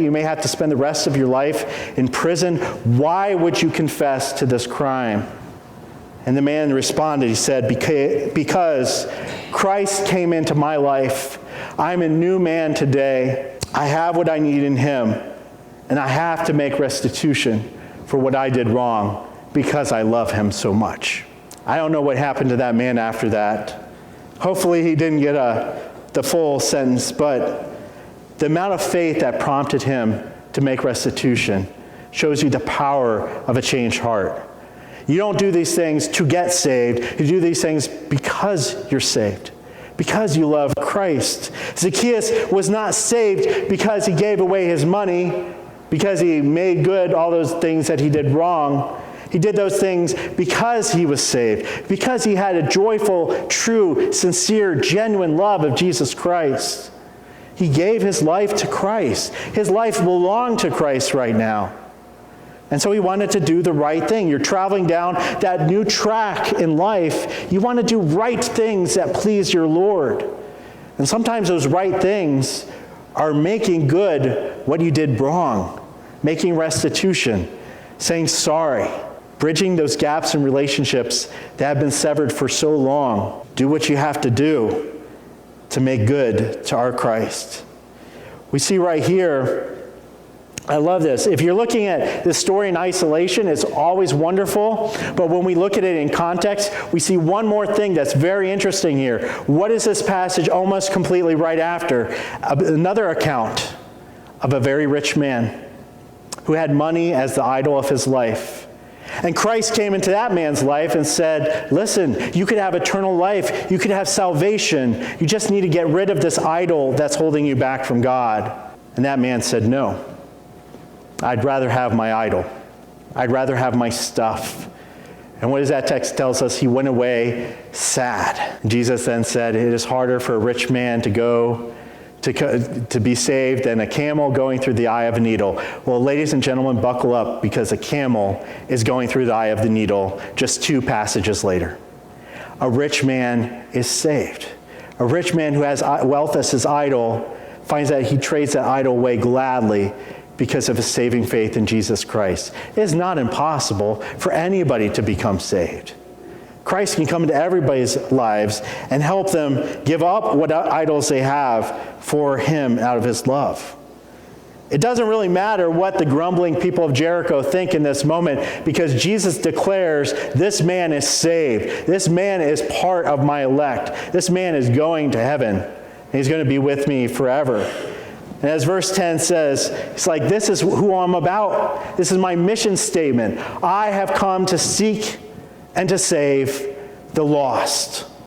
You may have to spend the rest of your life in prison. Why would you confess to this crime? And the man responded, he said, because Christ came into my life. I'm a new man today. I have what I need in him, and I have to make restitution for what I did wrong because I love him so much. I don't know what happened to that man after that. Hopefully he didn't get the full sentence, but the amount of faith that prompted him to make restitution shows you the power of a changed heart. You don't do these things to get saved. You do these things because you're saved, because you love Christ. Zacchaeus was not saved because he gave away his money, because he made good all those things that he did wrong. He did those things because he was saved, because he had a joyful, true, sincere, genuine love of Jesus Christ. He gave his life to Christ. His life belonged to Christ right now. And so he wanted to do the right thing. You're traveling down that new track in life. You want to do right things that please your Lord. And sometimes those right things are making good what you did wrong, making restitution, saying sorry, bridging those gaps in relationships that have been severed for so long. Do what you have to do to make good to our Christ. We see right here, I love this. If you're looking at this story in isolation, it's always wonderful. But when we look at it in context, we see one more thing that's very interesting here. What is this passage almost completely right after? Another account of a very rich man who had money as the idol of his life. And Christ came into that man's life and said, listen, you could have eternal life. You could have salvation. You just need to get rid of this idol that's holding you back from God. And that man said, no. I'd rather have my idol. I'd rather have my stuff. And what does that text tells us? He went away sad. Jesus then said, it is harder for a rich man to go to be saved than a camel going through the eye of a needle. Well, ladies and gentlemen, buckle up, because a camel is going through the eye of the needle just 2 passages later. A rich man is saved. A rich man who has wealth as his idol finds that he trades that idol away gladly because of his saving faith in Jesus Christ. It is not impossible for anybody to become saved. Christ can come into everybody's lives and help them give up what idols they have for him out of his love. It doesn't really matter what the grumbling people of Jericho think in this moment, because Jesus declares, this man is saved. This man is part of my elect. This man is going to heaven. And he's going to be with me forever. And as verse 10 says, it's like, this is who I'm about. This is my mission statement. I have come to seek and to save the lost.